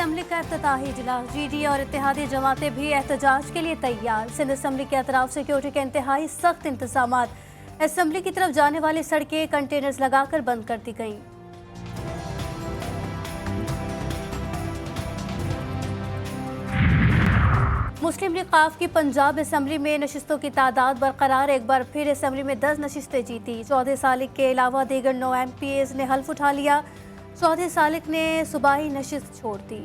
Assembly का इफ्तिताही इजलास, GDA और इत्तेहादी जमातें भी एहतजाज के लिए तैयार। सिंध असम्बली के अतराफ सिक्योरिटी के इंतहाई सख्त इंतजाम। असम्बली की तरफ जाने वाली सड़कें कंटेनर्स लगाकर बंद कर दी गईं। मुस्लिम लीग काफ की पंजाब असम्बली में नशिस्तों की तादाद बरकरार, एक बार फिर असम्बली में 10 नशिस्तें जीती। चौधरी सालिक के अलावा दीगर 9 MPAs ने हल्फ उठा लिया। चौधरी सालिक ने सूबाई नशिस्त छोड़ दी।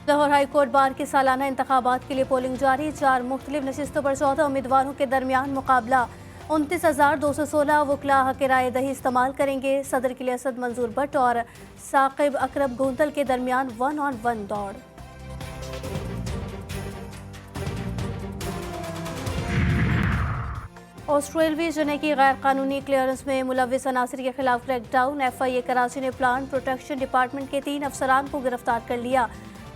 लाहौर हाई कोर्ट बार के सालाना इंतखाबात के लिए पोलिंग जारी। 4 मुख्तलिफ नशिस्तों पर 14 उम्मीदवारों के दरमियान मुकाबला। 29,216 वकला हक राय दही इस्तेमाल करेंगे। सदर के लिए असद मंजूर भट्ट और साकिब अकरम गुंतल के दरमियान 1-on-1 दौड़। ऑस्ट्रेलवी जने की गैर कानूनी क्लियरेंस में मुलविस अनासर के खिलाफ क्रैकडाउन। FIA कराची ने प्लांट प्रोटेक्शन डिपार्टमेंट के 3 अफसरान को गिरफ्तार कर लिया।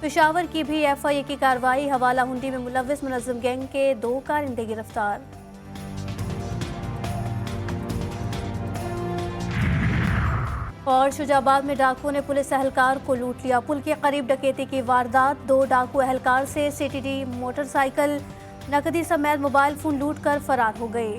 पेशावर की भी FIA की कार्रवाई। हवाला हुंडी में मुलविस मुनज़्ज़म गैंग के 2 कारिंदे गिरफ्तार। और शुजाबाद में डाकुओं ने पुलिस एहलकार को लूट लिया। पुल के करीब डकैती की वारदात। 2 डाकू एहलकार से CTD मोटरसाइकिल नकदी समेत मोबाइल फोन लूट कर फरार हो गए।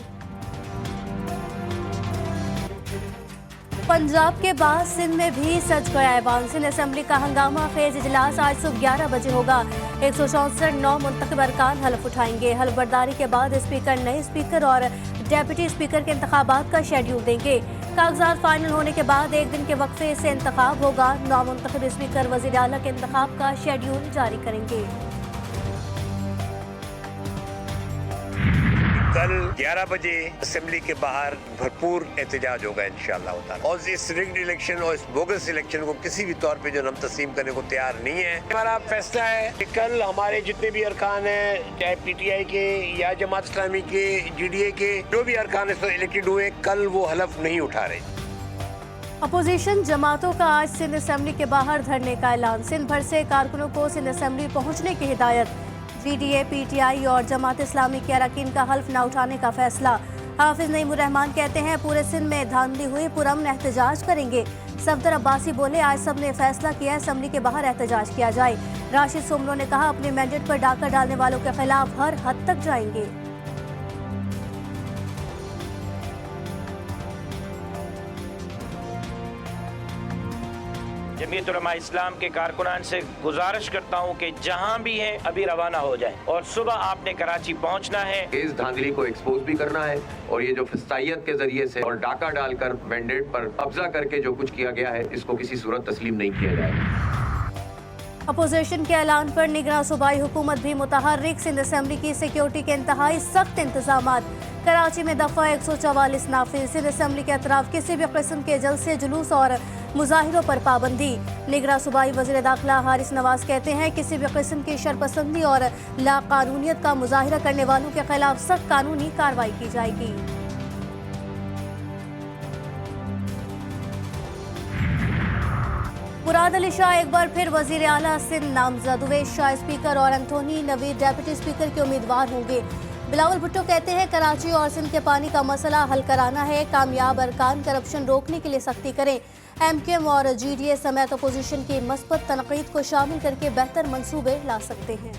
पंजाब के बाद सिंध में भी सज गया ऐवान। सिंध असम्बली का हंगामा खेज इजलास आज सुबह 11 बजे होगा। 164 9 मुंतखब अरकान हल्फ उठाएंगे। हल्फ बर्दारी के बाद स्पीकर नए स्पीकर और डेप्यूटी स्पीकर के इंतखाबात का शेड्यूल देंगे। कागजात फाइनल होने के बाद 1 दिन के वक्फे से इंतखाब होगा। 9 मुंतखब स्पीकर वज़ीर आला के इंतखाब का शेड्यूल जारी करेंगे। कल 11 बजे असेंबली के बाहर भरपूर एहतजाज होगा इंशाअल्लाह। और इस रिग्ड इलेक्शन और इस बोगस इलेक्शन को किसी भी तौर पे जो हम तस्लीम करने को तैयार नहीं है। हमारा फैसला है कि कल हमारे जितने भी अरकान हैं, चाहे PTI के या जमात इस्लामी के, GDA के, जो भी अरकान इलेक्टेड हुए, कल वो हलफ नहीं उठा रहे। अपोजिशन जमातों का आज सिंध असम्बली के बाहर धरने का ऐलान। सिंध भर से कारकुनों को सिंध असम्बली पहुंचने की हिदायत। GDA, PTI और जमात इस्लामी के अरकान का हल्फ न उठाने का फैसला। हाफिज नईमुर रहमान कहते हैं पूरे सिंध में धांधली हुई, पुरअमन एहतजाज करेंगे। सफदर अब्बासी बोले आज सब ने फैसला किया असम्बली के बाहर एहतजाज किया जाए। राशिद सोमरो ने कहा अपने मैंडेट पर डाका डालने वालों के खिलाफ हर हद तक जाएंगे। जमीयत उलमा इस्लाम के कारकुनान से गुजारिश करता हूँ कि जहाँ भी हैं अभी रवाना हो जाए और सुबह आपने कराची पहुँचना है। इस धांधली को एक्सपोज भी करना है और ये जो फिस्तायत के जरिए से और डाका डालकर मैंडेट पर कब्जा करके जो कुछ किया गया है, इसको किसी सूरत तस्लीम नहीं किया जाएगा। अपोजिशन के ऐलान पर निगरान सूबाई हुकूमत भी मुतहर्रिक। सिंध असम्बली की सिक्योरिटी के इंतहाई सख्त इंतजाम। कराची में दफा 144 नाफिज। सिंध असम्बली के अतराफ किसी भी किस्म के जलसे, जुलूस और मुजाहिरों पर पाबंदी। निगरान सूबाई वज़ीर दाखिला हारिस नवाज कहते हैं किसी भी किस्म की शरपसंदी और लाकानूनियत का मुजाहिरा करने वालों के खिलाफ सख्त कानूनी कार्रवाई की जाएगी। मुराद अली शाह एक बार फिर वज़ीर आला सिंध नामजद। उवैस शाह स्पीकर और एंथोनी नवीद डेप्यूटी स्पीकर के उम्मीदवार होंगे। बिलावल भुट्टो कहते हैं कराची और सिंध के पानी का मसला हल कराना है। कामयाब अरकान करप्शन रोकने के लिए सख्ती करें। MKM और GDA समेत अपोजिशन की मस्बत तनकीद को शामिल करके बेहतर मंसूबे ला सकते हैं।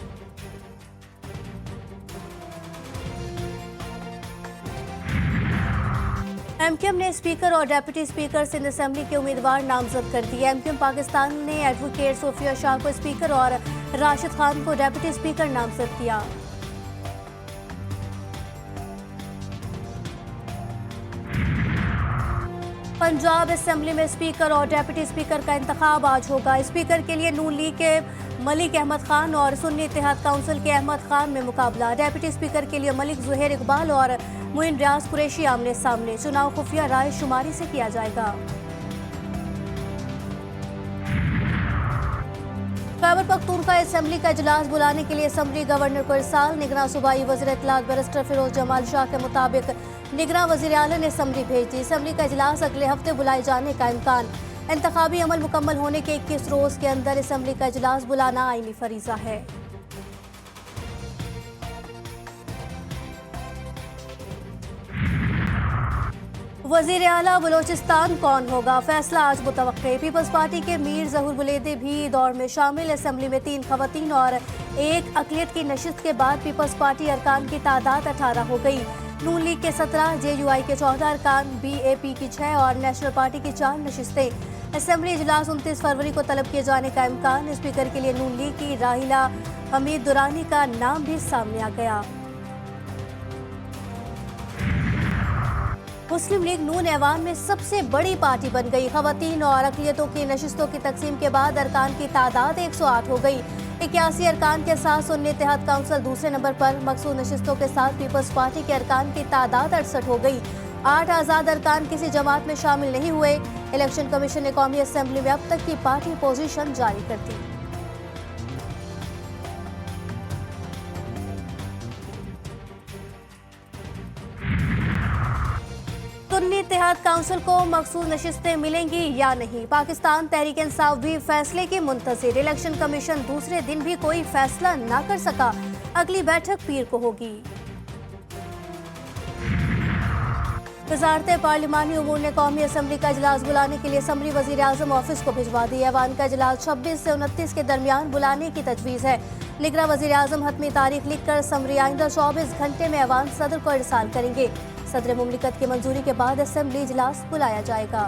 MKM ने स्पीकर और डेप्यूटी स्पीकर सिंध असम्बली के उम्मीदवार नामजद कर दिए। MKM पाकिस्तान ने एडवोकेट सोफिया शाह को स्पीकर और राशिद खान को डेप्यूटी स्पीकर नामजद किया। पंजाब असम्बली में स्पीकर और डेप्यूटी स्पीकर का इंतखाब आज होगा। स्पीकर के लिए नून लीग के मलिक अहमद खान और सुन्नी इत्तेहाद काउंसिल के अहमद खान में मुकाबला। डेप्यूटी स्पीकर के लिए मलिक ज़ुहैर इकबाल और मुइन रियाज कुरैशी आमने सामने। चुनाव खुफिया राय शुमारी से किया जाएगा। खैबर पख्तूनख्वा असम्बली का इजलास बुलाने के लिए असम्बली गवर्नर को इरसाल। निगरान सूबाई वज़ीर इत्तलात बैरिस्टर फिरोज जमाल शाह के मुताबिक निगरान वज़ीर आला ने असम्बली भेज दी। असम्बली का इजलास अगले हफ्ते बुलाए जाने का इम्कान। इंतखाबी अमल मुकम्मल होने के 21 रोज के अंदर असम्बली का इजलास बुलाना आईनी फरीजा है। वजीर आला बलोचिस्तान कौन होगा, फैसला आज मुतवक्के। पीपल्स पार्टी के मीर जहूर बुलेदी भी दौर में शामिल। असेंबली में 3 खवातीन और 1 अकलियत की नशिस्त के बाद पीपल्स पार्टी अरकान की तादाद 18 हो गई। नून लीग के 17, JUI के 14 अरकान, BAP की 6 और नेशनल पार्टी की 4 नशिस्तें। असेंबली इजलास 29 फरवरी को तलब किए जाने का इम्कान। स्पीकर के लिए नून लीग की राहिला हमीद दुरानी का नाम भी सामने आ गया। मुस्लिम लीग नून ऐवान में सबसे बड़ी पार्टी बन गई। खवातीन और अकलियतों की नशिस्तों की तकसीम के बाद अरकान की तादाद 108 हो गई। 81 अरकान के साथ सुन्नी इत्तेहाद काउंसिल दूसरे नंबर पर। मकसूद नशिस्तों के साथ पीपल्स पार्टी के अरकान की तादाद 68 हो गई। 8 आज़ाद अरकान किसी जमात में शामिल नहीं हुए। इलेक्शन कमीशन ने कौमी असेंबली में अब तक की पार्टी पोजीशन जारी कर दी। सुन्नी इत्तेहाद काउंसिल को मखसूस नशिस्तें मिलेंगी या नहीं, पाकिस्तान तहरीक इंसाफ भी फैसले की मुंतज़िर। इलेक्शन कमीशन दूसरे दिन भी कोई फैसला ना कर सका। अगली बैठक पीर को होगी। वज़ारत पार्लिमानी उमूर ने कौमी असम्बली का इजलास बुलाने के लिए समरी वज़ीर आज़म ऑफिस को भिजवा दी। ऐवान का इजलास 26 से 29 के दरमियान बुलाने की तजवीज़ है। लिगरा वज़ीर आज़म हतमी तारीख लिखकर समरी आइंदा 24 घंटे में ऐवान सदर को इरसाल करेंगे। सदर मुमलिकत की मंजूरी के बाद असेंबली इजलास बुलाया जाएगा।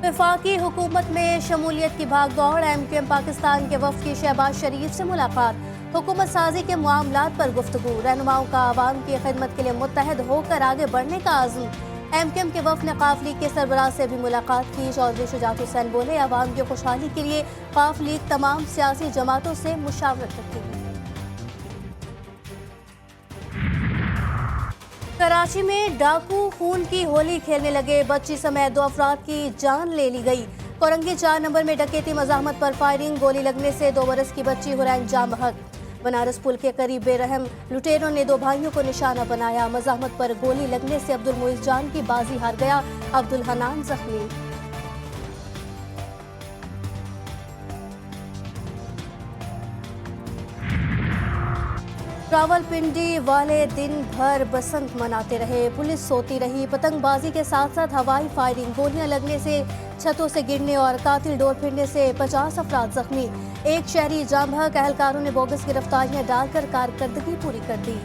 वफाकी हुकूमत में शमूलियत की भागदौड़। MQM पाकिस्तान के वफ़द की शहबाज शरीफ से मुलाकात। हुकूमत साजी के मामलात पर गुफ्तगू। रहनुमाओं का आवाम की खिदमत के लिए मुत्तहद होकर आगे बढ़ने का आज़म। MQM के वफ़द ने काफ लीग के सरबराह से भी मुलाकात की। चौधरी शुजात हुसैन बोले, आवाम की खुशहाली के लिए काफ लीग तमाम सियासी जमातों से मुशावरत रखेगी। कराची में डाकू खून की होली खेलने लगे। बच्ची समेत 2 अफराद की जान ले ली गई। कोरंगी 4 नंबर में डकैती मज़ाहमत पर फायरिंग। गोली लगने से 2 बरस की बच्ची हुरैन जाम बहक। बनारस पुल के करीब बेरहम लुटेरों ने 2 भाइयों को निशाना बनाया। मज़ाहमत पर गोली लगने से अब्दुल मुइज़ जान की बाजी हार गया। अब्दुल हनान जख्मी। रावलपिंडी वाले दिन भर बसंत मनाते रहे। पुलिस सोती रही। पतंगबाजी के साथ साथ हवाई फायरिंग। गोलियां लगने से, छतों से गिरने और कातिल डोर फिरने से 50 अफराद जख्मी। 1 शहरी जाम बहक। अहलकारों ने बोगस गिरफ्तारियां डालकर कारकर्दगी पूरी कर दी।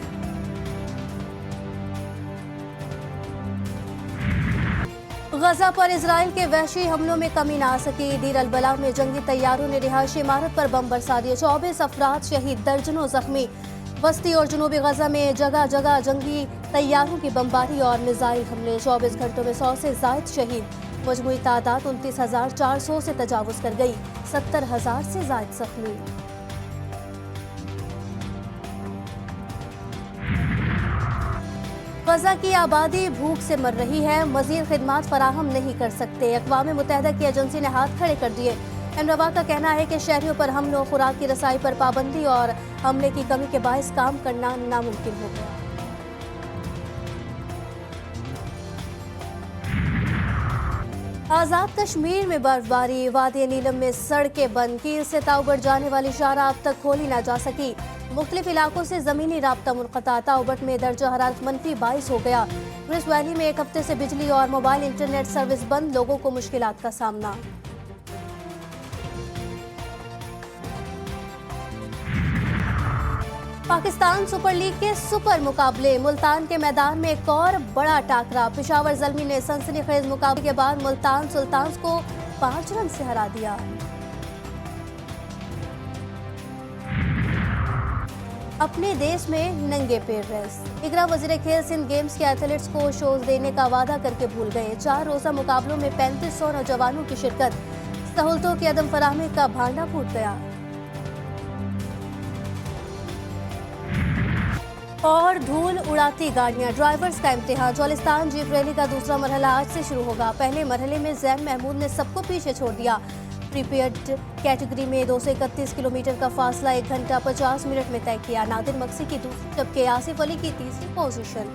गजा पर इजराइल के वहशी हमलों में कमी ना आ सकी। दीर अल बला में जंगी तैयारों ने रिहायशी इमारत पर बम बरसा दिए। 24 अफराद शहीद, दर्जनों जख्मी। वस्ती और जनूबी गजा में जगह जगह जंगी तैयारों की बमबारी और मिसाइल हमले। 24 घंटों में 100 से जायद शहीद। मजमूई तादाद 29,400 से तजावुज कर गई। 70,000 से जायद जख्मी। गजा की आबादी भूख से मर रही है। मजीद खिदमात फराहम नहीं कर सकते। अक़वाम मुत्तहिदा की एजेंसी ने हाथ खड़े कर दिए। एमरवा का कहना है कि शहरियों पर हमलों, खुराक की रसाई पर पाबंदी और हमले की कमी के बायस काम करना नामुमकिन हो गया। आज़ाद कश्मीर में बर्फबारी। वादी नीलम में सड़कें बंद। कील से ताउबट जाने वाली शाहराह अब तक खोली ना जा सकी। मुख्तलिफ इलाकों से ज़मीनी राब्ता मुनक़ता। ताउबट में दर्जा हरारत -22 हो गया। ग्रिस वैली में 1 हफ्ते से बिजली और मोबाइल इंटरनेट सर्विस बंद। लोगों को मुश्किलात का सामना। पाकिस्तान सुपर लीग के सुपर मुकाबले। मुल्तान के मैदान में एक और बड़ा टाकरा। पेशावर ज़ल्मी ने सनसनीखेज मुकाबले के बाद मुल्तान सुल्तान्स को 5 रन से हरा दिया। अपने देश में नंगे पैर रेस। इकरा वज़ीर खेल सिंध गेम्स के एथलीट्स को शोज देने का वादा करके भूल गए। 4 रोज़ा मुकाबलों में 3500 नौजवानों की शिरकत। सहूलतों की अदम फराहमी का भांडा फूट गया। और धूल उड़ाती गाड़ियां। ड्राइवर्स का इम्तिहान। चौलिस्तान जीप रैली का दूसरा मरहला आज से शुरू होगा। पहले मरहले में जैन महमूद ने सबको पीछे छोड़ दिया। प्रीपेड कैटेगरी में 231 किलोमीटर का फासला 1 घंटा 50 मिनट में तय किया। नादिर मक्सी की दूसरी जबकि आसिफ अली की तीसरी पोजीशन।